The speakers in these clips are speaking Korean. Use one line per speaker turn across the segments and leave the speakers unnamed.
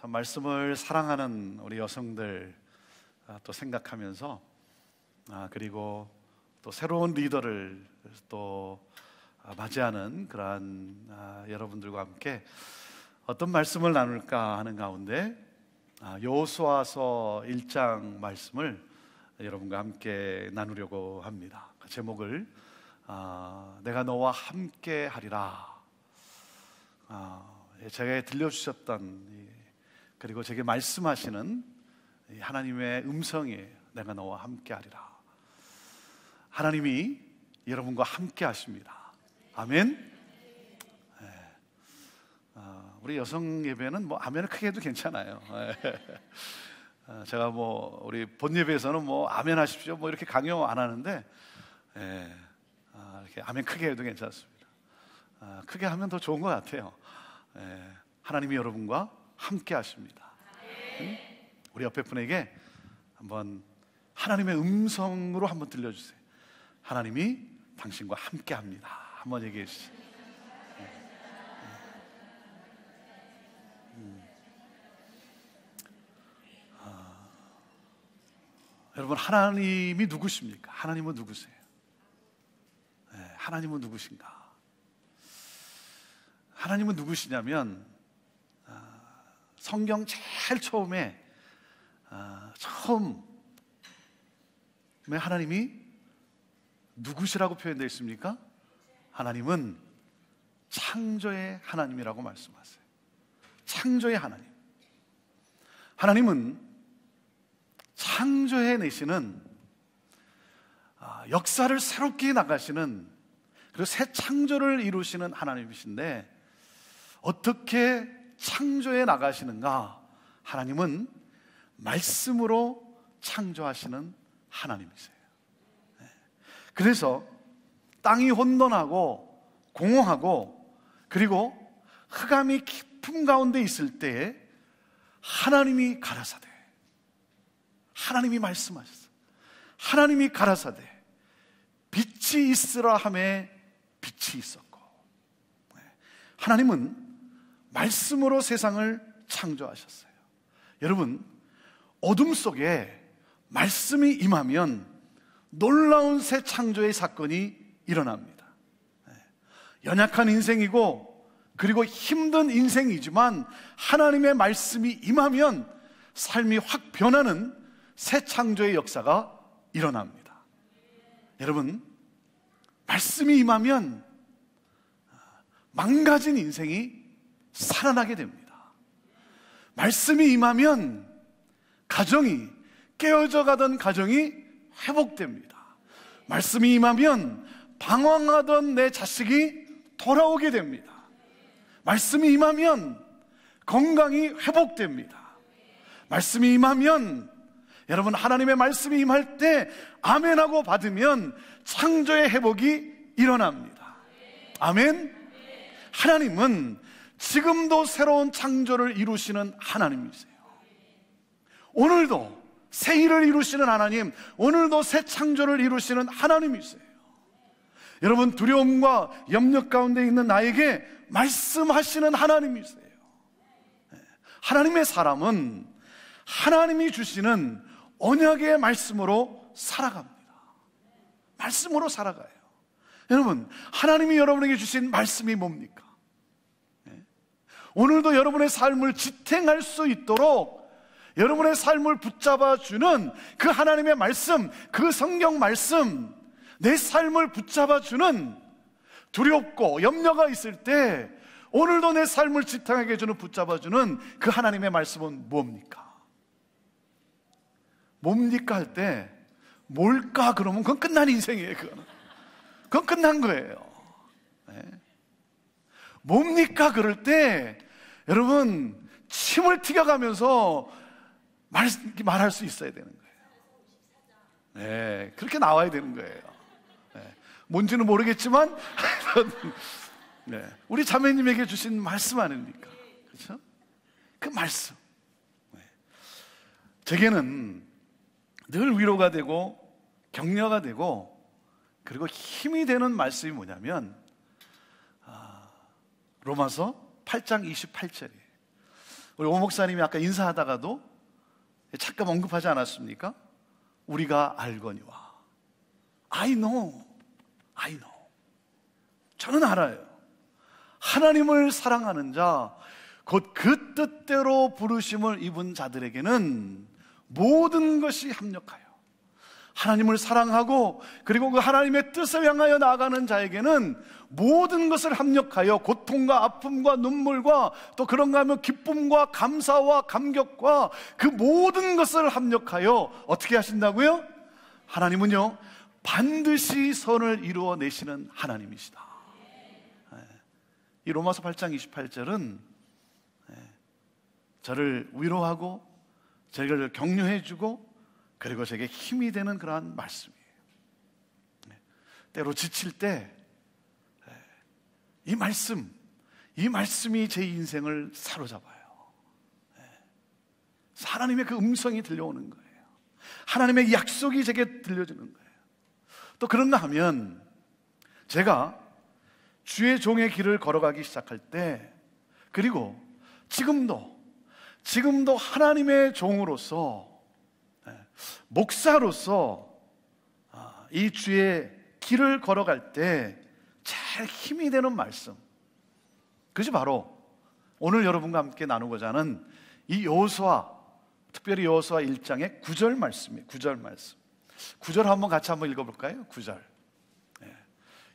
참 말씀을 사랑하는 우리 여성들 또 생각하면서 그리고 또 새로운 리더를 또 맞이하는 그러한 여러분들과 함께 어떤 말씀을 나눌까 하는 가운데 여호수아서 1장 말씀을 여러분과 함께 나누려고 합니다. 그 제목을 내가 너와 함께 하리라. 제가 들려주셨던 그리고 제게 말씀하시는 하나님의 음성이에요. 내가 너와 함께 하리라. 하나님이 여러분과 함께 하십니다. 아멘. 우리 여성 예배는 뭐 아멘을 크게 해도 괜찮아요. 제가 우리 본 예배에서는 아멘 하십시오 이렇게 강요 안 하는데 이렇게 아멘 크게 해도 괜찮습니다. 크게 하면 더 좋은 것 같아요. 하나님이 여러분과 함께 하십니다. 우리 옆에 분에게 한번 하나님의 음성으로 한번 들려주세요. 하나님이 당신과 함께 합니다. 한번 얘기해 주시죠. 여러분, 하나님이 누구십니까? 하나님은 누구세요? 하나님은 누구신가? 하나님은 누구시냐면 성경 제일 처음에 하나님이 누구시라고 표현되어 있습니까? 하나님은 창조의 하나님이라고 말씀하세요. 창조의 하나님. 하나님은 창조해내시는 역사를 새롭게 나가시는 그리고 새 창조를 이루시는 하나님이신데 어떻게 창조해 나가시는가? 하나님은 말씀으로 창조하시는 하나님이세요. 그래서 땅이 혼돈하고 공허하고 그리고 흑암이 깊은 가운데 있을 때에 하나님이 가라사대, 하나님이 말씀하셨어요. 하나님이 가라사대 빛이 있으라 하매 빛이 있었고, 하나님은 말씀으로 세상을 창조하셨어요. 여러분, 어둠 속에 말씀이 임하면 놀라운 새 창조의 사건이 일어납니다. 연약한 인생이고 그리고 힘든 인생이지만 하나님의 말씀이 임하면 삶이 확 변하는 새 창조의 역사가 일어납니다. 여러분, 말씀이 임하면 망가진 인생이 살아나게 됩니다. 말씀이 임하면 가정이 깨어져 가던 가정이 회복됩니다. 말씀이 임하면 방황하던 내 자식이 돌아오게 됩니다. 말씀이 임하면 건강이 회복됩니다. 말씀이 임하면 여러분, 하나님의 말씀이 임할 때 아멘하고 받으면 창조의 회복이 일어납니다. 아멘. 하나님은 지금도 새로운 창조를 이루시는 하나님이세요. 오늘도 새 일을 이루시는 하나님, 오늘도 새 창조를 이루시는 하나님이세요. 여러분, 두려움과 염려 가운데 있는 나에게 말씀하시는 하나님이세요. 하나님의 사람은 하나님이 주시는 언약의 말씀으로 살아갑니다. 말씀으로 살아가요. 여러분, 하나님이 여러분에게 주신 말씀이 뭡니까? 오늘도 여러분의 삶을 지탱할 수 있도록 여러분의 삶을 붙잡아주는 그 하나님의 말씀, 그 성경 말씀, 내 삶을 붙잡아주는, 두렵고 염려가 있을 때 오늘도 내 삶을 지탱하게 해주는, 붙잡아주는 그 하나님의 말씀은 뭡니까? 뭡니까 할 때 뭘까 그러면 그건 끝난 인생이에요. 그건 끝난 거예요. 뭡니까 그럴 때 여러분 침을 튀겨가면서 말할 수 있어야 되는 거예요. 그렇게 나와야 되는 거예요. 뭔지는 모르겠지만 우리 자매님에게 주신 말씀 아닙니까? 그렇죠? 그 말씀 제게는 늘 위로가 되고 격려가 되고 그리고 힘이 되는 말씀이 뭐냐면 로마서 8장 28절이에요. 우리 오 목사님이 아까 인사하다가도 잠깐 언급하지 않았습니까? 우리가 알거니와. I know. 저는 알아요. 하나님을 사랑하는 자, 곧 그 뜻대로 부르심을 입은 자들에게는 모든 것이 합력하여, 하나님을 사랑하고 그리고 그 하나님의 뜻을 향하여 나아가는 자에게는 모든 것을 합력하여 고통과 아픔과 눈물과 또 그런가 하면 기쁨과 감사와 감격과 그 모든 것을 합력하여 어떻게 하신다고요? 하나님은요, 반드시 선을 이루어내시는 하나님이시다. 이 로마서 8장 28절은 저를 위로하고 저를 격려해주고 그리고 제게 힘이 되는 그러한 말씀이에요. 때로 지칠 때 이 말씀이 제 인생을 사로잡아요. 하나님의 그 음성이 들려오는 거예요. 하나님의 약속이 제게 들려주는 거예요. 또 그런가 하면 제가 주의 종의 길을 걸어가기 시작할 때, 그리고 지금도 하나님의 종으로서, 목사로서 이 주의 길을 걸어갈 때 제일 힘이 되는 말씀, 그것이 바로 오늘 여러분과 함께 나누고자 하는 이 여호수아, 특별히 여호수아 1장의 9절 말씀이에요. 9절 말씀. 9절 같이 한번 읽어볼까요? 9절.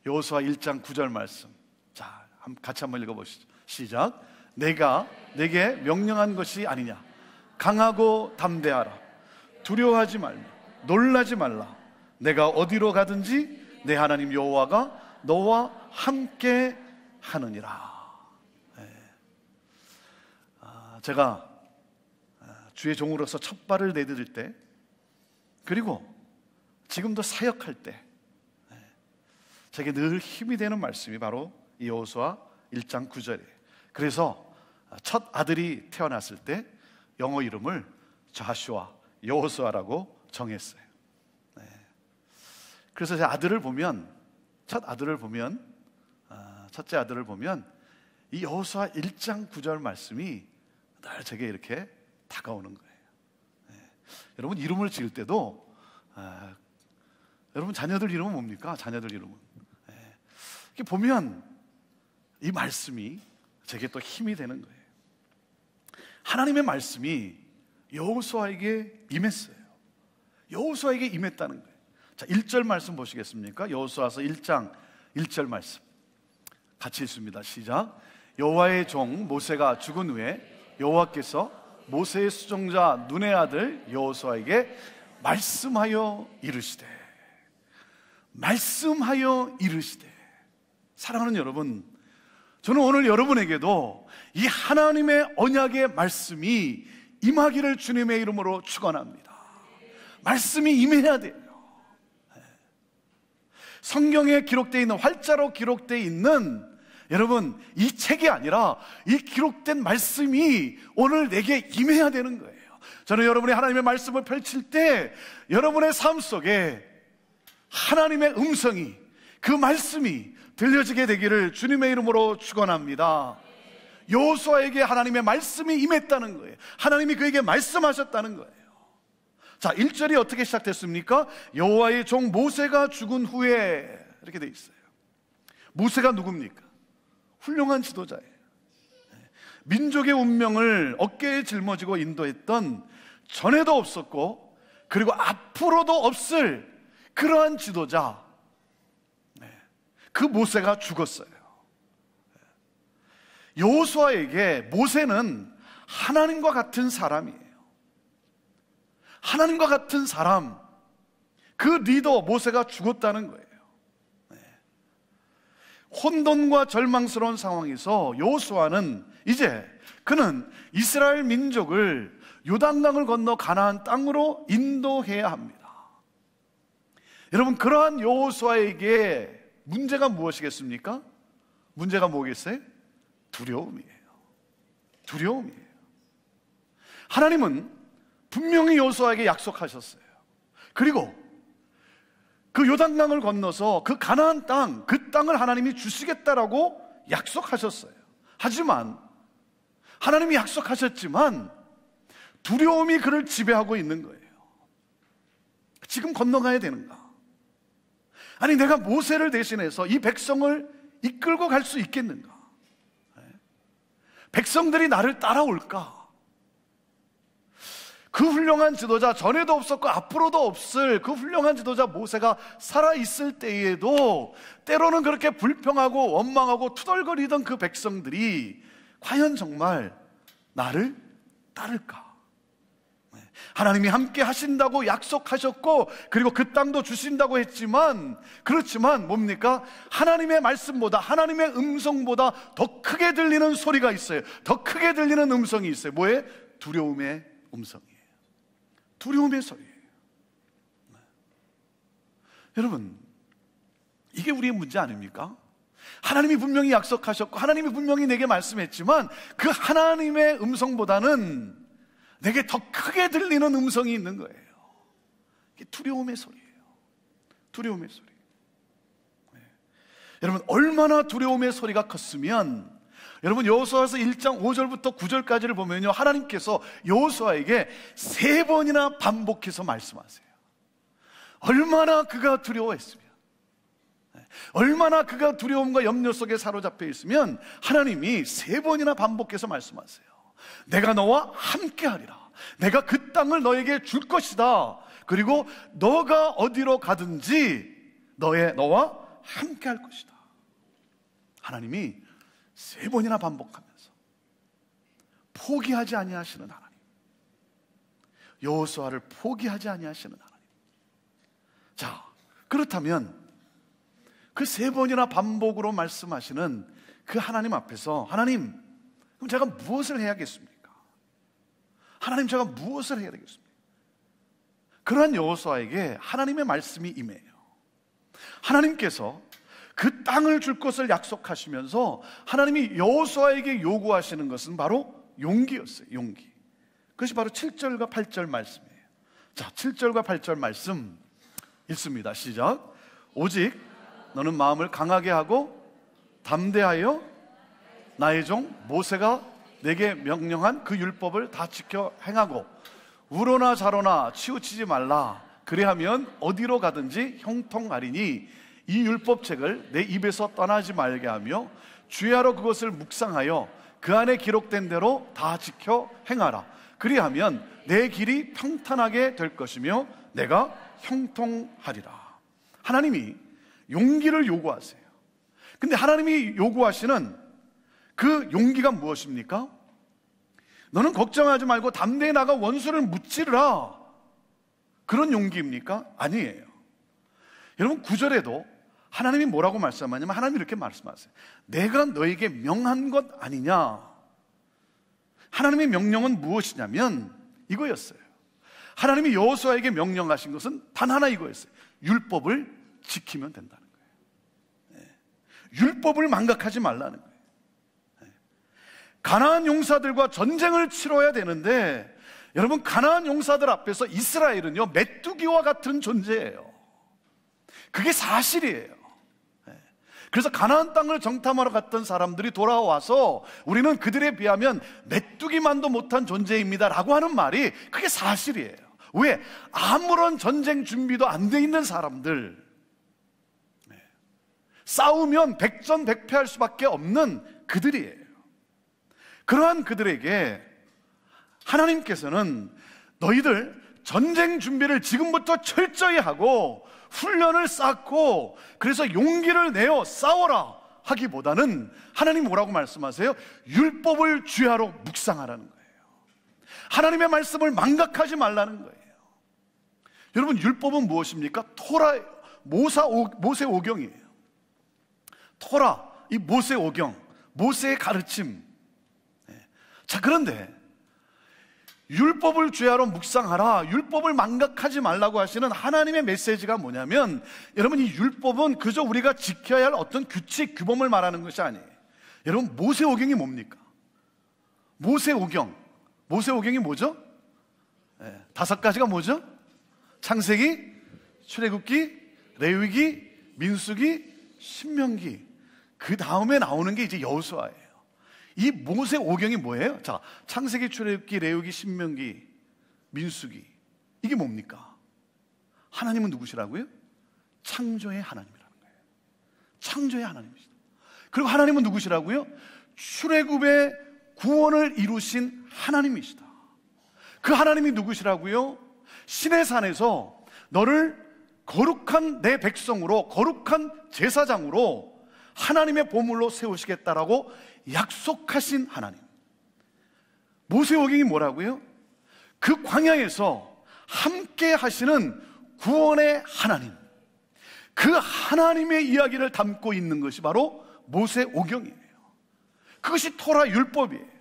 여호수아 1장 9절 말씀. 자, 같이 한번 읽어보시죠. 시작. 내가 내게 명령한 것이 아니냐. 강하고 담대하라. 두려워하지 말며 놀라지 말라. 내가 어디로 가든지 내 하나님 여호와가 너와 함께 하느니라. 제가 주의 종으로서 첫 발을 내디딜 때, 그리고 지금도 사역할 때 제게 늘 힘이 되는 말씀이 바로 이 여호수아 1장 9절이에요. 그래서 첫 아들이 태어났을 때 영어 이름을 자슈아, 여호수아라고 정했어요. 그래서 제 아들을 보면, 첫째 아들을 보면 이 여호수아 1장 9절 말씀이 늘 제게 이렇게 다가오는 거예요. 여러분, 이름을 지을 때도 여러분 자녀들 이름은 뭡니까? 자녀들 이름은 이렇게 보면 이 말씀이 제게 또 힘이 되는 거예요. 하나님의 말씀이 여호수아에게 임했어요. 여호수아에게 임했다는 거예요. 자, 1절 말씀 보시겠습니까? 여호수아서 1장 1절 말씀 같이 읽습니다. 시작. 여호와의 종 모세가 죽은 후에 여호와께서 모세의 수종자 눈의 아들 여호수아에게 말씀하여 이르시되. 사랑하는 여러분, 저는 오늘 여러분에게도 이 하나님의 언약의 말씀이 임하기를 주님의 이름으로 축원합니다. 말씀이 임해야 돼요. 성경에 기록되어 있는, 활자로 기록되어 있는 여러분, 이 책이 아니라 이 기록된 말씀이 오늘 내게 임해야 되는 거예요. 저는 여러분이 하나님의 말씀을 펼칠 때 여러분의 삶 속에 하나님의 음성이, 그 말씀이 들려지게 되기를 주님의 이름으로 축원합니다. 여호수아에게 하나님의 말씀이 임했다는 거예요. 하나님이 그에게 말씀하셨다는 거예요. 자, 1절이 어떻게 시작됐습니까? 여호와의 종 모세가 죽은 후에, 이렇게 돼 있어요. 모세가 누굽니까? 훌륭한 지도자예요. 민족의 운명을 어깨에 짊어지고 인도했던, 전에도 없었고 그리고 앞으로도 없을 그러한 지도자, 그 모세가 죽었어요. 여호수아에게 모세는 하나님과 같은 사람이에요. 하나님과 같은 사람, 그 리더 모세가 죽었다는 거예요. 혼돈과 절망스러운 상황에서 여호수아는 이제 그는 이스라엘 민족을 요단강을 건너 가나안 땅으로 인도해야 합니다. 여러분, 그러한 여호수아에게 문제가 무엇이겠습니까? 문제가 뭐겠어요? 두려움이에요. 하나님은 분명히 여호수아에게 약속하셨어요. 그리고 그 요단강을 건너서 그 가나안 땅, 그 땅을 하나님이 주시겠다라고 약속하셨어요. 하지만 하나님이 약속하셨지만 두려움이 그를 지배하고 있는 거예요. 지금 건너가야 되는가? 아니, 내가 모세를 대신해서 이 백성을 이끌고 갈 수 있겠는가? 백성들이 나를 따라올까? 그 훌륭한 지도자, 전에도 없었고 앞으로도 없을 그 훌륭한 지도자 모세가 살아있을 때에도 때로는 그렇게 불평하고 원망하고 투덜거리던 그 백성들이 과연 정말 나를 따를까? 하나님이 함께 하신다고 약속하셨고, 그리고 그 땅도 주신다고 했지만, 그렇지만 뭡니까? 하나님의 말씀보다, 하나님의 음성보다 더 크게 들리는 소리가 있어요. 더 크게 들리는 음성이 있어요. 뭐예요? 두려움의 음성이에요. 두려움의 소리예요. 여러분, 이게 우리의 문제 아닙니까? 하나님이 분명히 약속하셨고 하나님이 분명히 내게 말씀했지만 그 하나님의 음성보다는 내게 더 크게 들리는 음성이 있는 거예요. 이게 두려움의 소리예요. 두려움의 소리. 네. 여러분, 얼마나 두려움의 소리가 컸으면, 여러분 여호수아서 1장 5절부터 9절까지를 보면요, 하나님께서 여호수아에게 3번이나 반복해서 말씀하세요. 얼마나 그가 두려워했으면, 얼마나 그가 두려움과 염려 속에 사로잡혀 있으면 하나님이 3번이나 반복해서 말씀하세요. 내가 너와 함께 하리라. 내가 그 땅을 너에게 줄 것이다. 그리고 너가 어디로 가든지 너와 함께 할 것이다. 하나님이 3번이나 반복하면서 포기하지 아니하시는 하나님, 여호수아를 포기하지 아니하시는 하나님. 자, 그렇다면 그 3번이나 반복으로 말씀하시는 그 하나님 앞에서, 하나님, 그럼 제가 무엇을 해야겠습니까? 하나님, 제가 무엇을 해야 되겠습니까? 그러한 여호수아에게 하나님의 말씀이 임해요. 하나님께서 그 땅을 줄 것을 약속하시면서 하나님이 여호수아에게 요구하시는 것은 바로 용기였어요. 용기. 그것이 바로 7절과 8절 말씀이에요. 자, 7절과 8절 말씀 읽습니다. 시작. 오직 너는 마음을 강하게 하고 담대하여 나의 종 모세가 내게 명령한 그 율법을 다 지켜 행하고 우로나 좌로나 치우치지 말라. 그래하면 어디로 가든지 형통하리니 이 율법책을 내 입에서 떠나지 말게 하며 주야로 그것을 묵상하여 그 안에 기록된 대로 다 지켜 행하라. 그리하면 내 길이 평탄하게 될 것이며 내가 형통하리라. 하나님이 용기를 요구하세요. 근데 하나님이 요구하시는 그 용기가 무엇입니까? 너는 걱정하지 말고 담대히 나가 원수를 무찌르라. 그런 용기입니까? 아니에요. 여러분, 9절에도 하나님이 뭐라고 말씀하냐면 하나님이 이렇게 말씀하세요. 내가 너에게 명한 것 아니냐. 하나님의 명령은 무엇이냐면 이거였어요. 하나님이 여호수아에게 명령하신 것은 단 하나 이거였어요. 율법을 지키면 된다는 거예요. 율법을 망각하지 말라는 거예요. 가나안 용사들과 전쟁을 치러야 되는데, 여러분, 가나안 용사들 앞에서 이스라엘은요 메뚜기와 같은 존재예요. 그게 사실이에요. 그래서 가나안 땅을 정탐하러 갔던 사람들이 돌아와서 우리는 그들에 비하면 메뚜기만도 못한 존재입니다 라고 하는 말이 그게 사실이에요. 왜? 아무런 전쟁 준비도 안 돼 있는 사람들, 싸우면 백전백패할 수밖에 없는 그들이에요. 그러한 그들에게 하나님께서는 너희들 전쟁 준비를 지금부터 철저히 하고 훈련을 쌓고 그래서 용기를 내어 싸워라 하기보다는 하나님 뭐라고 말씀하세요? 율법을 주야로 묵상하라는 거예요. 하나님의 말씀을 망각하지 말라는 거예요. 여러분, 율법은 무엇입니까? 토라, 모세 오경이에요. 토라, 이 모세 오경, 모세의 가르침. 자, 그런데 율법을 주야로 묵상하라, 율법을 망각하지 말라고 하시는 하나님의 메시지가 뭐냐면, 여러분, 이 율법은 그저 우리가 지켜야 할 어떤 규칙, 규범을 말하는 것이 아니에요. 여러분, 모세오경이 뭡니까? 모세오경이 뭐죠? 5가지가 뭐죠? 창세기, 출애굽기, 레위기, 민수기, 신명기. 그 다음에 나오는 게 이제 여호수아예요. 이 모세 오경이 뭐예요? 자, 창세기, 출애굽기, 레위기, 신명기, 민수기, 이게 뭡니까? 하나님은 누구시라고요? 창조의 하나님이라는 거예요. 창조의 하나님이시다. 그리고 하나님은 누구시라고요? 출애굽의 구원을 이루신 하나님이시다. 그 하나님이 누구시라고요? 시내산에서 너를 거룩한 내 백성으로, 거룩한 제사장으로 하나님의 보물로 세우시겠다라고 약속하신 하나님. 모세오경이 뭐라고요? 그 광야에서 함께 하시는 구원의 하나님, 그 하나님의 이야기를 담고 있는 것이 바로 모세오경이에요. 그것이 토라 율법이에요.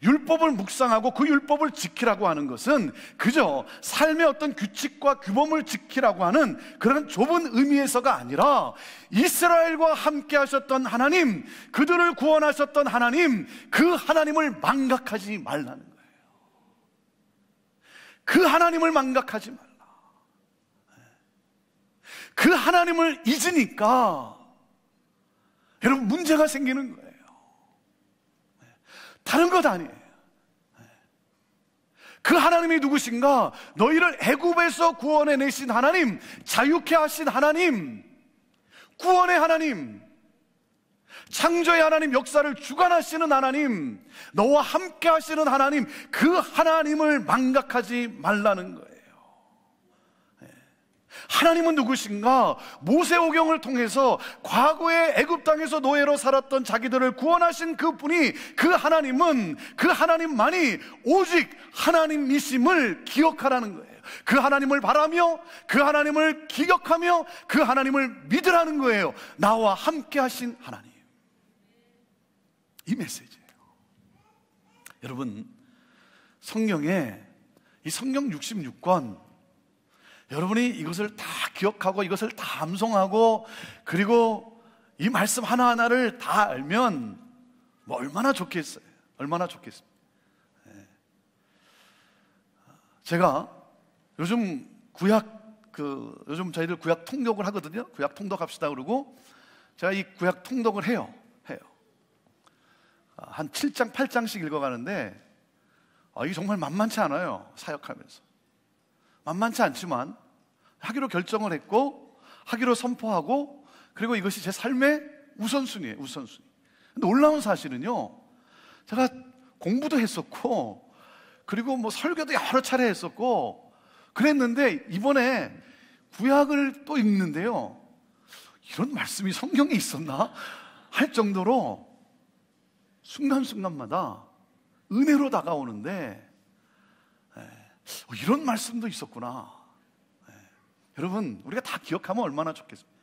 율법을 묵상하고 그 율법을 지키라고 하는 것은 그저 삶의 어떤 규칙과 규범을 지키라고 하는 그런 좁은 의미에서가 아니라 이스라엘과 함께 하셨던 하나님, 그들을 구원하셨던 하나님, 그 하나님을 망각하지 말라는 거예요. 그 하나님을 망각하지 말라. 그 하나님을 잊으니까 여러분 문제가 생기는 거예요. 다른 것 아니에요. 그 하나님이 누구신가? 너희를 애굽에서 구원해내신 하나님, 자유케 하신 하나님, 구원의 하나님, 창조의 하나님, 역사를 주관하시는 하나님, 너와 함께 하시는 하나님, 그 하나님을 망각하지 말라는 거예요. 하나님은 누구신가? 모세오경을 통해서 과거에 애굽 땅에서 노예로 살았던 자기들을 구원하신 그분이, 그 하나님은, 그 하나님만이 오직 하나님이심을 기억하라는 거예요. 그 하나님을 바라며 그 하나님을 기억하며 그 하나님을 믿으라는 거예요. 나와 함께 하신 하나님. 이 메시지예요. 여러분, 성경에 이 성경 66권, 여러분이 이것을 다 기억하고 이것을 다 암송하고 그리고 이 말씀 하나하나를 다 알면 뭐 얼마나 좋겠어요. 얼마나 좋겠습니까? 제가 요즘 요즘 저희들 구약 통독을 하거든요. 구약 통독합시다 그러고 제가 이 구약 통독을 해요. 한 7장 8장씩 읽어가는데 이게 정말 만만치 않아요. 사역하면서 만만치 않지만 하기로 결정을 했고 하기로 선포하고 그리고 이것이 제 삶의 우선순위예요. 우선순위. 놀라운 사실은요, 제가 공부도 했었고 그리고 뭐 설교도 여러 차례 했었고 그랬는데 이번에 구약을 또 읽는데요, 이런 말씀이 성경에 있었나 할 정도로 순간순간마다 은혜로 다가오는데 이런 말씀도 있었구나. 여러분, 우리가 다 기억하면 얼마나 좋겠습니까?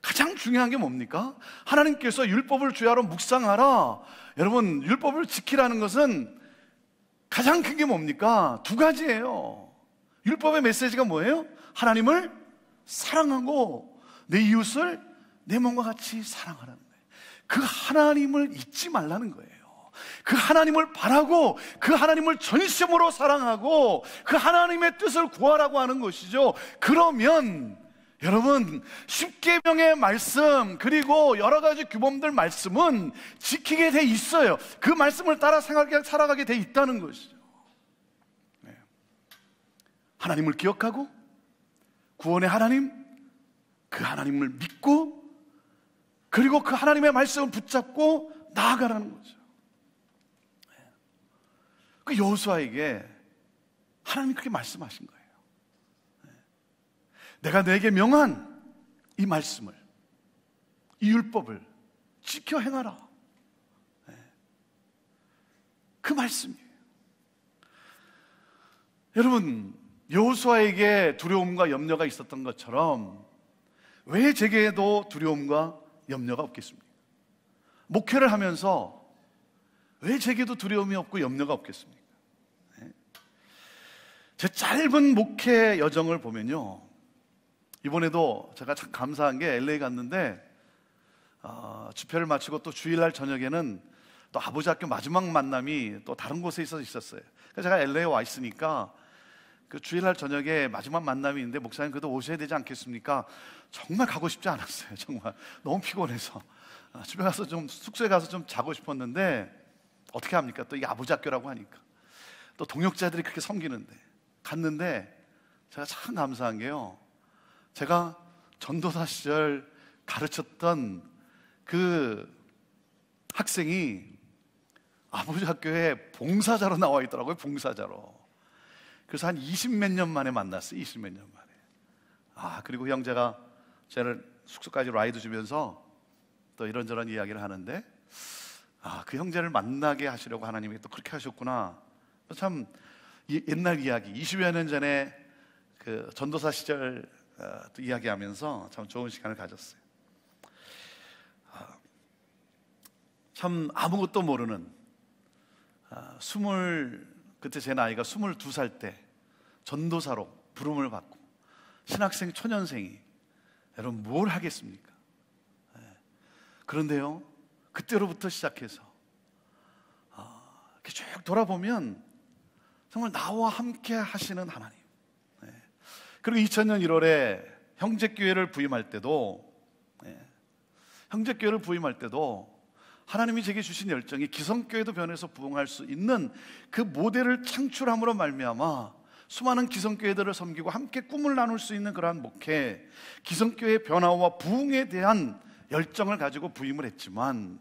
가장 중요한 게 뭡니까? 하나님께서 율법을 주야로 묵상하라. 여러분, 율법을 지키라는 것은 가장 큰 게 뭡니까? 두 가지예요. 율법의 메시지가 뭐예요? 하나님을 사랑하고 내 이웃을 내 몸과 같이 사랑하라는 거예요. 그 하나님을 잊지 말라는 거예요. 그 하나님을 바라고 그 하나님을 전심으로 사랑하고 그 하나님의 뜻을 구하라고 하는 것이죠. 그러면 여러분, 십계명의 말씀 그리고 여러 가지 규범들 말씀은 지키게 돼 있어요. 그 말씀을 따라 살아가게 돼 있다는 것이죠. 하나님을 기억하고 구원의 하나님, 그 하나님을 믿고 그리고 그 하나님의 말씀을 붙잡고 나아가라는 거죠. 그 여호수아에게 하나님이 그렇게 말씀하신 거예요. 내가 너에게 명한 이 말씀을, 이 율법을 지켜 행하라. 그 말씀이에요. 여러분, 여호수아에게 두려움과 염려가 있었던 것처럼 왜 제게도 두려움과 염려가 없겠습니까? 목회를 하면서 왜 제게도 두려움이 없고 염려가 없겠습니까? 제 짧은 목회 여정을 보면요, 이번에도 제가 참 감사한 게 LA 갔는데 집회를 마치고 또 주일날 저녁에는 또 아버지 학교 마지막 만남이 또 다른 곳에 있었어요. 그래서 제가 LA에 와 있으니까 그 주일날 저녁에 마지막 만남이 있는데 목사님 그래도 오셔야 되지 않겠습니까? 정말 가고 싶지 않았어요. 정말 너무 피곤해서. 집에 가서 좀 숙소에 가서 좀 자고 싶었는데 어떻게 합니까? 또 이게 아버지 학교라고 하니까 또 동역자들이 그렇게 섬기는데 갔는데 제가 참 감사한 게요, 제가 전도사 시절 가르쳤던 그 학생이 아버지 학교에 봉사자로 나와 있더라고요. 봉사자로. 그래서 한 20몇 년 만에 만났어요. 20몇 년 만에. 그리고 형제가 저를 숙소까지 라이드 주면서 또 이런저런 이야기를 하는데, 그 형제를 만나게 하시려고 하나님이 또 그렇게 하셨구나. 참 옛날 이야기, 20여 년 전에 그 전도사 시절 또 이야기하면서 참 좋은 시간을 가졌어요. 참 아무것도 모르는 그때 제 나이가 22살 때 전도사로 부름을 받고 신학생 초년생이 여러분 뭘 하겠습니까? 그런데요, 그때로부터 시작해서 이렇게 쭉 돌아보면 정말 나와 함께 하시는 하나님. 그리고 2000년 1월에 형제교회를 부임할 때도 하나님이 제게 주신 열정이 기성교회도 변해서 부흥할 수 있는 그 모델을 창출함으로 말미암아 수많은 기성교회들을 섬기고 함께 꿈을 나눌 수 있는 그러한 목회, 기성교회의 변화와 부흥에 대한 열정을 가지고 부임을 했지만,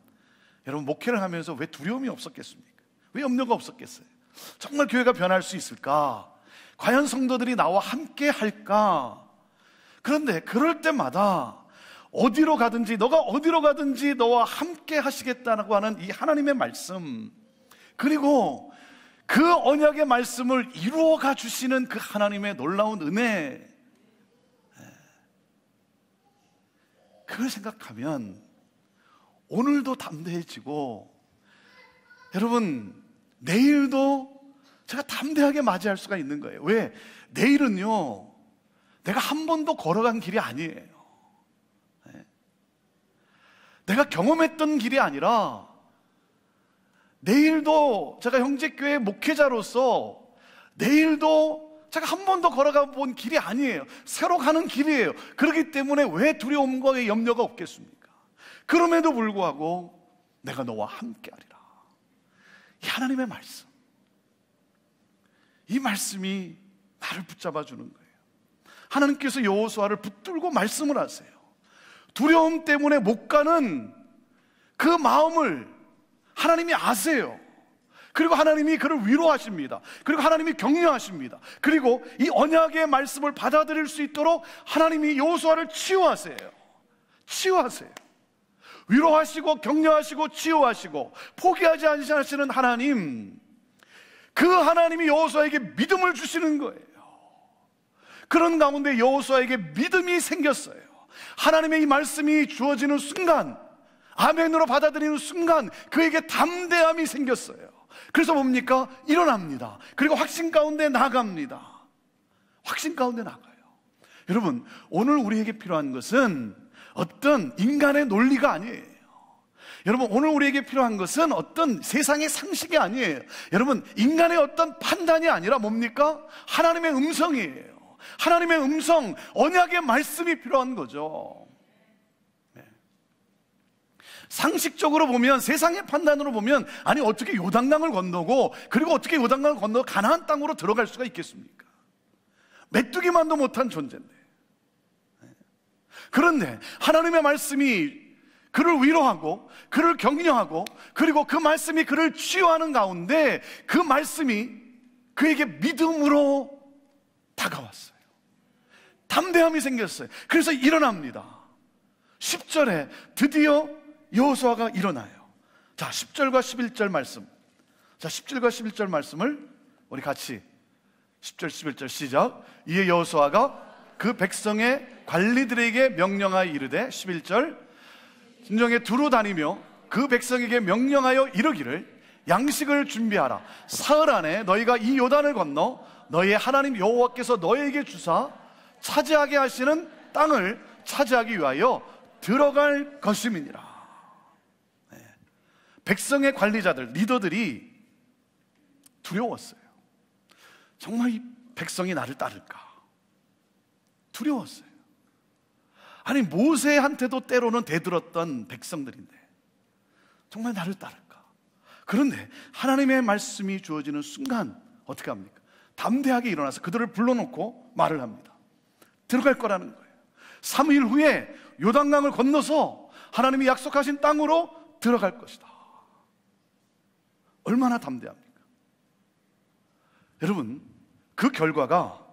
여러분 목회를 하면서 왜 두려움이 없었겠습니까? 왜 염려가 없었겠어요? 정말 교회가 변할 수 있을까? 과연 성도들이 나와 함께 할까? 그런데 그럴 때마다 어디로 가든지, 너가 어디로 가든지 너와 함께 하시겠다고 하는 이 하나님의 말씀, 그리고 그 언약의 말씀을 이루어가 주시는 그 하나님의 놀라운 은혜, 그걸 생각하면 오늘도 담대해지고, 여러분 내일도 제가 담대하게 맞이할 수가 있는 거예요. 왜? 내일은요, 내가 한 번도 걸어간 길이 아니에요. 내가 경험했던 길이 아니라, 내일도 제가 형제교회 목회자로서 내일도 제가 한 번도 걸어가 본 길이 아니에요. 새로 가는 길이에요. 그렇기 때문에 왜 두려움과 왜 염려가 없겠습니까? 그럼에도 불구하고 내가 너와 함께 하리라. 이 하나님의 말씀, 이 말씀이 나를 붙잡아 주는 거예요. 하나님께서 여호수아를 붙들고 말씀을 하세요. 두려움 때문에 못 가는 그 마음을 하나님이 아세요. 그리고 하나님이 그를 위로하십니다. 그리고 하나님이 격려하십니다. 그리고 이 언약의 말씀을 받아들일 수 있도록 하나님이 여호수아를 치유하세요. 위로하시고 격려하시고 치유하시고 포기하지 않으시는 하나님, 그 하나님이 여호수아에게 믿음을 주시는 거예요. 그런 가운데 여호수아에게 믿음이 생겼어요. 하나님의 이 말씀이 주어지는 순간, 아멘으로 받아들이는 순간 그에게 담대함이 생겼어요. 그래서 뭡니까? 일어납니다. 그리고 확신 가운데 나갑니다. 확신 가운데 나가요. 여러분, 오늘 우리에게 필요한 것은 어떤 인간의 논리가 아니에요. 여러분, 오늘 우리에게 필요한 것은 어떤 세상의 상식이 아니에요. 여러분, 인간의 어떤 판단이 아니라 뭡니까? 하나님의 음성이에요. 하나님의 음성, 언약의 말씀이 필요한 거죠. 상식적으로 보면, 세상의 판단으로 보면, 아니 어떻게 요단강을 건너고, 그리고 어떻게 요단강을 건너 가나안 땅으로 들어갈 수가 있겠습니까? 메뚜기만도 못한 존재인데. 그런데 하나님의 말씀이 그를 위로하고 그를 격려하고, 그리고 그 말씀이 그를 치유하는 가운데 그 말씀이 그에게 믿음으로 다가왔어요. 담대함이 생겼어요. 그래서 일어납니다. 10절에 드디어 여호수아가 일어나요. 자, 10절과 11절 말씀. 자, 10절과 11절 말씀을 우리 같이 10절 11절 시작. 이에 여호수아가 그 백성의 관리들에게 명령하여 이르되, 11절, 진정에 두루 다니며 그 백성에게 명령하여 이르기를 양식을 준비하라. 사흘 안에 너희가 이 요단을 건너 너희의 하나님 여호와께서 너희에게 주사 차지하게 하시는 땅을 차지하기 위하여 들어갈 것임이니라. 백성의 관리자들, 리더들이 두려웠어요. 정말 이 백성이 나를 따를까? 두려웠어요. 아니 모세한테도 때로는 대들었던 백성들인데 정말 나를 따를까? 그런데 하나님의 말씀이 주어지는 순간 어떻게 합니까? 담대하게 일어나서 그들을 불러놓고 말을 합니다. 들어갈 거라는 거예요. 3일 후에 요단강을 건너서 하나님이 약속하신 땅으로 들어갈 것이다. 얼마나 담대합니까? 여러분, 그 결과가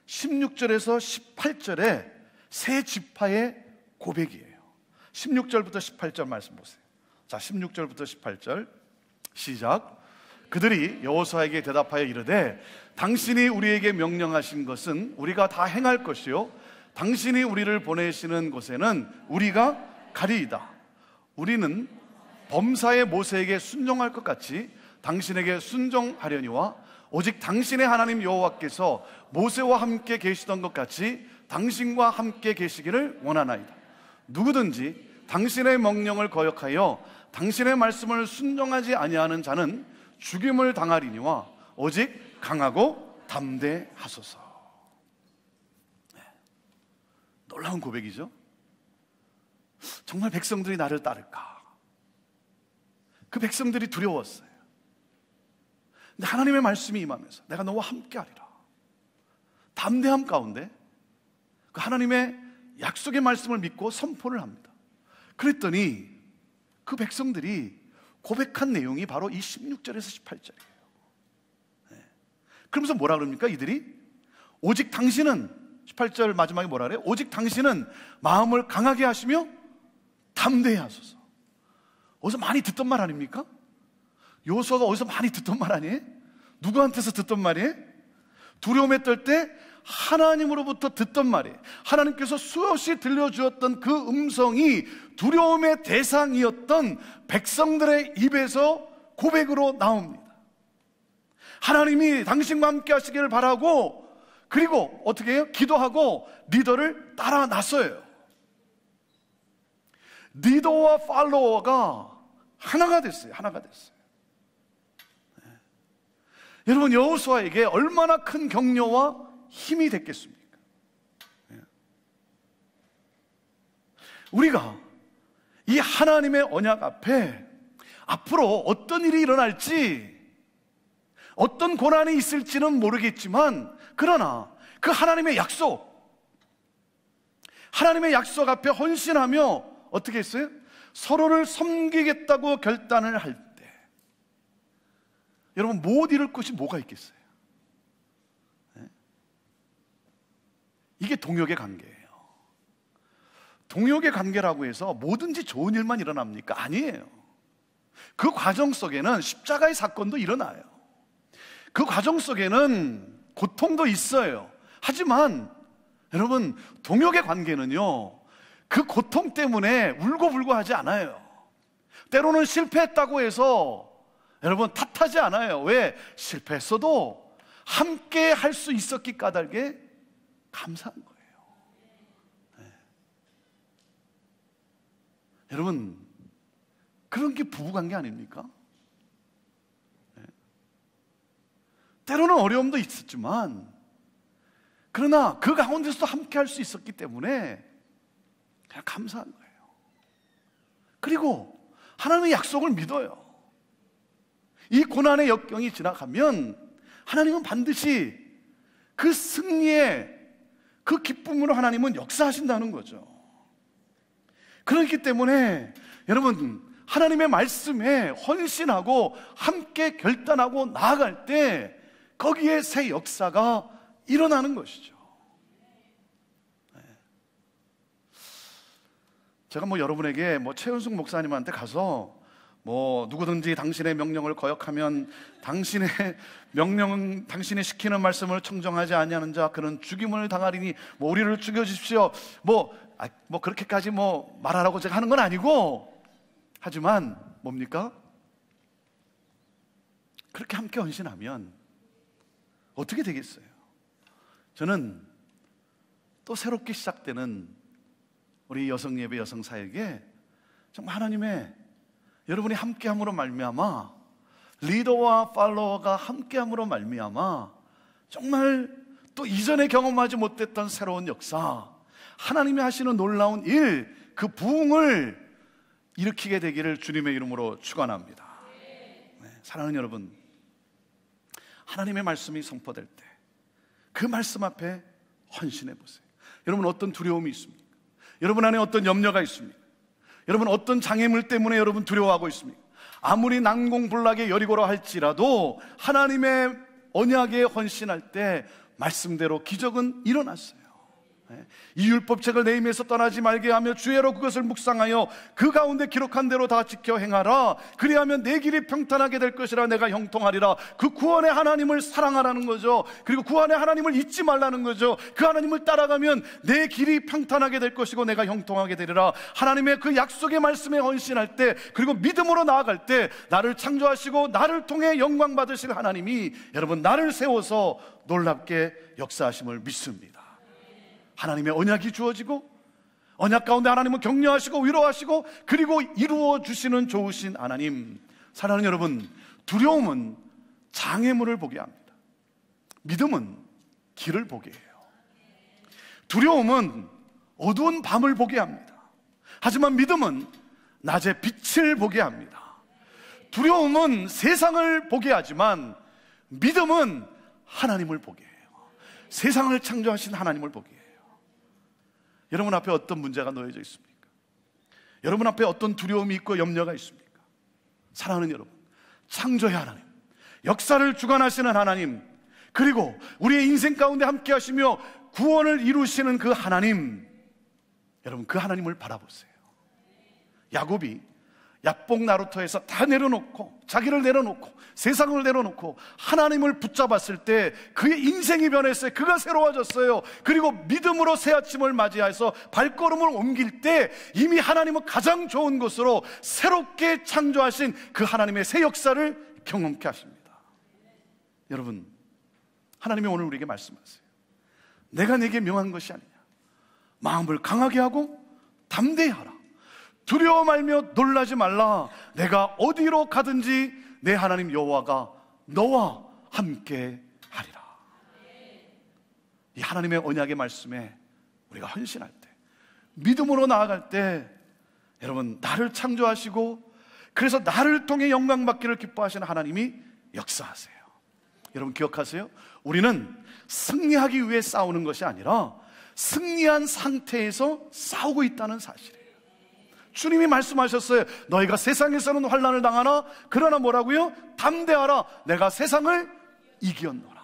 16절에서 18절의 세 지파의 고백이에요. 16절부터 18절 말씀 보세요. 자, 16절부터 18절 시작. 그들이 여호수아에게 대답하여 이르되 당신이 우리에게 명령하신 것은 우리가 다 행할 것이요 당신이 우리를 보내시는 곳에는 우리가 가리이다. 우리는 범사의 모세에게 순종할 것 같이 당신에게 순종하려니와 오직 당신의 하나님 여호와께서 모세와 함께 계시던 것 같이 당신과 함께 계시기를 원하나이다. 누구든지 당신의 명령을 거역하여 당신의 말씀을 순종하지 아니하는 자는 죽임을 당하리니와 오직 강하고 담대하소서. 네. 놀라운 고백이죠. 정말 백성들이 나를 따를까? 그 백성들이 두려웠어요. 근데 하나님의 말씀이 임하면서 내가 너와 함께하리라. 담대함 가운데 그 하나님의 약속의 말씀을 믿고 선포를 합니다. 그랬더니 그 백성들이 고백한 내용이 바로 이 16절에서 18절이에요. 네. 그러면서 뭐라 그럽니까? 이들이 오직 당신은 18절 마지막에 뭐라 그래요? 오직 당신은 마음을 강하게 하시며 담대히 하소서. 어디서 많이 듣던 말 아닙니까? 여호수아가 어디서 많이 듣던 말 아니에요? 누구한테서 듣던 말이에요? 두려움에 떨 때 하나님으로부터 듣던 말이에요. 하나님께서 수없이 들려주었던 그 음성이 두려움의 대상이었던 백성들의 입에서 고백으로 나옵니다. 하나님이 당신과 함께 하시기를 바라고, 그리고 어떻게 해요? 기도하고 리더를 따라 나서요. 리더와 팔로워가 하나가 됐어요. 하나가 됐어요. 네. 여러분, 여호수아에게 얼마나 큰 격려와 힘이 됐겠습니까? 네. 우리가 이 하나님의 언약 앞에 앞으로 어떤 일이 일어날지, 어떤 고난이 있을지는 모르겠지만, 그러나 그 하나님의 약속 앞에 헌신하며 어떻게 했어요? 서로를 섬기겠다고 결단을 할 때, 여러분, 못 잃을 것이 뭐가 있겠어요? 네? 이게 동역의 관계예요. 동역의 관계라고 해서 뭐든지 좋은 일만 일어납니까? 아니에요. 그 과정 속에는 십자가의 사건도 일어나요. 그 과정 속에는 고통도 있어요. 하지만 여러분, 동역의 관계는요, 그 고통 때문에 울고불고 하지 않아요. 때로는 실패했다고 해서 여러분 탓하지 않아요. 왜? 실패했어도 함께 할 수 있었기 까닭에 감사한 거예요. 네. 여러분, 그런 게 부부관계 아닙니까? 네. 때로는 어려움도 있었지만, 그러나 그 가운데서도 함께 할 수 있었기 때문에 그냥 감사한 거예요. 그리고 하나님의 약속을 믿어요. 이 고난의 역경이 지나가면 하나님은 반드시 그 승리의 그 기쁨으로 하나님은 역사하신다는 거죠. 그렇기 때문에 여러분, 하나님의 말씀에 헌신하고 함께 결단하고 나아갈 때 거기에 새 역사가 일어나는 것이죠. 제가 여러분에게 최은숙 목사님한테 가서 누구든지 당신의 명령을 거역하면 당신의 명령은 당신이 시키는 말씀을 청정하지 아니하는 자 그는 죽임을 당하리니 우리를 죽여주십시오 그렇게까지 말하라고 제가 하는 건 아니고, 하지만 뭡니까? 그렇게 함께 헌신하면 어떻게 되겠어요? 저는 또 새롭게 시작되는 우리 여성예배 여성사에게 정말 하나님의 여러분이 함께함으로 말미암아, 리더와 팔로워가 함께함으로 말미암아 정말 또 이전에 경험하지 못했던 새로운 역사, 하나님이 하시는 놀라운 일, 그 부흥을 일으키게 되기를 주님의 이름으로 축원합니다. 사랑하는 여러분, 하나님의 말씀이 선포될 때 그 말씀 앞에 헌신해 보세요. 여러분, 어떤 두려움이 있습니까? 여러분 안에 어떤 염려가 있습니까? 여러분, 어떤 장애물 때문에 여러분 두려워하고 있습니까? 아무리 난공불락의 여리고라 할지라도 하나님의 언약에 헌신할 때 말씀대로 기적은 일어났어요. 이 율법책을 내 입에서 떠나지 말게 하며 주야로 그것을 묵상하여 그 가운데 기록한 대로 다 지켜 행하라. 그리하면 내 길이 평탄하게 될 것이라. 내가 형통하리라. 그 구원의 하나님을 사랑하라는 거죠. 그리고 구원의 하나님을 잊지 말라는 거죠. 그 하나님을 따라가면 내 길이 평탄하게 될 것이고 내가 형통하게 되리라. 하나님의 그 약속의 말씀에 헌신할 때, 그리고 믿음으로 나아갈 때 나를 창조하시고 나를 통해 영광 받으실 하나님이 여러분 나를 세워서 놀랍게 역사하심을 믿습니다. 하나님의 언약이 주어지고 언약 가운데 하나님은 격려하시고 위로하시고 그리고 이루어 주시는 좋으신 하나님. 사랑하는 여러분, 두려움은 장애물을 보게 합니다. 믿음은 길을 보게 해요. 두려움은 어두운 밤을 보게 합니다. 하지만 믿음은 낮에 빛을 보게 합니다. 두려움은 세상을 보게 하지만 믿음은 하나님을 보게 해요. 세상을 창조하신 하나님을 보게 해요. 여러분 앞에 어떤 문제가 놓여져 있습니까? 여러분 앞에 어떤 두려움이 있고 염려가 있습니까? 사랑하는 여러분, 창조의 하나님, 역사를 주관하시는 하나님, 그리고 우리의 인생 가운데 함께 하시며 구원을 이루시는 그 하나님, 여러분 그 하나님을 바라보세요. 야곱이 야복 나루터에서 다 내려놓고, 자기를 내려놓고 세상을 내려놓고 하나님을 붙잡았을 때 그의 인생이 변했어요. 그가 새로워졌어요. 그리고 믿음으로 새 아침을 맞이해서 발걸음을 옮길 때 이미 하나님은 가장 좋은 곳으로 새롭게 창조하신 그 하나님의 새 역사를 경험케 하십니다. 여러분, 하나님이 오늘 우리에게 말씀하세요. 내가 네게 명한 것이 아니냐. 마음을 강하게 하고 담대히 하라. 두려워 말며 놀라지 말라. 내가 어디로 가든지 내 하나님 여호와가 너와 함께 하리라. 이 하나님의 언약의 말씀에 우리가 헌신할 때, 믿음으로 나아갈 때, 여러분 나를 창조하시고 그래서 나를 통해 영광 받기를 기뻐하시는 하나님이 역사하세요. 여러분 기억하세요? 우리는 승리하기 위해 싸우는 것이 아니라 승리한 상태에서 싸우고 있다는 사실이에요. 주님이 말씀하셨어요. 너희가 세상에서는 환난을 당하나 그러나 뭐라고요? 담대하라. 내가 세상을 이겼노라.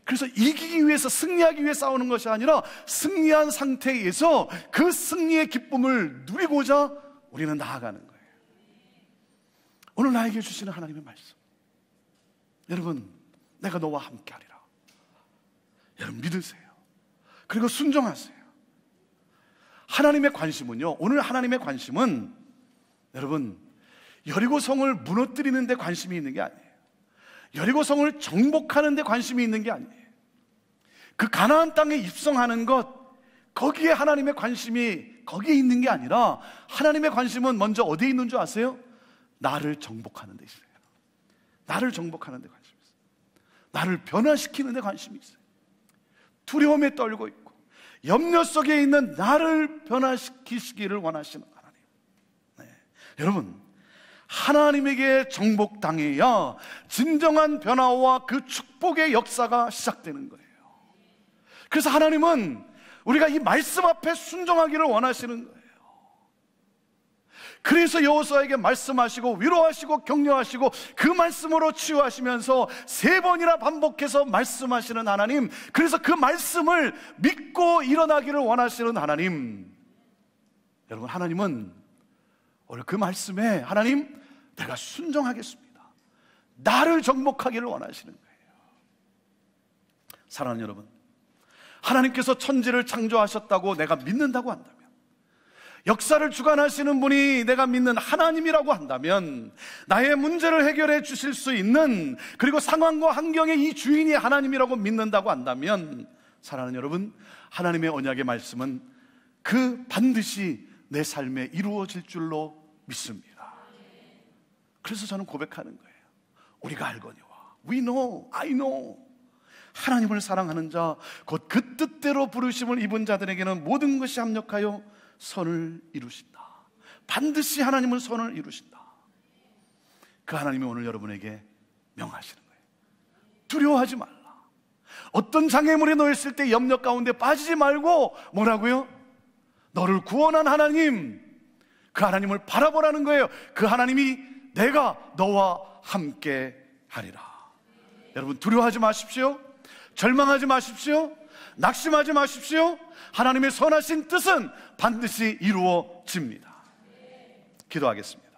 그래서 이기기 위해서, 승리하기 위해 싸우는 것이 아니라 승리한 상태에서 그 승리의 기쁨을 누리고자 우리는 나아가는 거예요. 오늘 나에게 주시는 하나님의 말씀, 여러분 내가 너와 함께 하리라. 여러분 믿으세요. 그리고 순종하세요. 하나님의 관심은요, 오늘 하나님의 관심은 여러분 여리고성을 무너뜨리는 데 관심이 있는 게 아니에요. 여리고성을 정복하는 데 관심이 있는 게 아니에요. 그 가나안 땅에 입성하는 것, 거기에 하나님의 관심이 거기에 있는 게 아니라 하나님의 관심은 먼저 어디에 있는 줄 아세요? 나를 정복하는 데 있어요. 나를 정복하는 데 관심이 있어요. 나를 변화시키는 데 관심이 있어요. 두려움에 떨고 있고 염려 속에 있는 나를 변화시키시기를 원하시는 하나님. 네. 여러분, 하나님에게 정복당해야 진정한 변화와 그 축복의 역사가 시작되는 거예요. 그래서 하나님은 우리가 이 말씀 앞에 순종하기를 원하시는 거예요. 그래서 여호수아에게 말씀하시고 위로하시고 격려하시고 그 말씀으로 치유하시면서 3번이나 반복해서 말씀하시는 하나님, 그래서 그 말씀을 믿고 일어나기를 원하시는 하나님. 여러분, 하나님은 오늘 그 말씀에 하나님 내가 순종하겠습니다, 나를 정복하기를 원하시는 거예요. 사랑하는 여러분, 하나님께서 천지를 창조하셨다고 내가 믿는다고 한다면, 역사를 주관하시는 분이 내가 믿는 하나님이라고 한다면, 나의 문제를 해결해 주실 수 있는, 그리고 상황과 환경의 이 주인이 하나님이라고 믿는다고 한다면, 사랑하는 여러분, 하나님의 언약의 말씀은 그 반드시 내 삶에 이루어질 줄로 믿습니다. 그래서 저는 고백하는 거예요. 우리가 알거니와, We know, I know. 하나님을 사랑하는 자, 곧 그 뜻대로 부르심을 입은 자들에게는 모든 것이 합력하여 선을 이루신다. 반드시 하나님은 선을 이루신다. 그 하나님이 오늘 여러분에게 명하시는 거예요. 두려워하지 말라. 어떤 장애물에 놓였을 때 염려 가운데 빠지지 말고 뭐라고요? 너를 구원한 하나님, 그 하나님을 바라보라는 거예요. 그 하나님이 내가 너와 함께 하리라. 여러분, 두려워하지 마십시오. 절망하지 마십시오. 낙심하지 마십시오. 하나님의 선하신 뜻은 반드시 이루어집니다. 기도하겠습니다.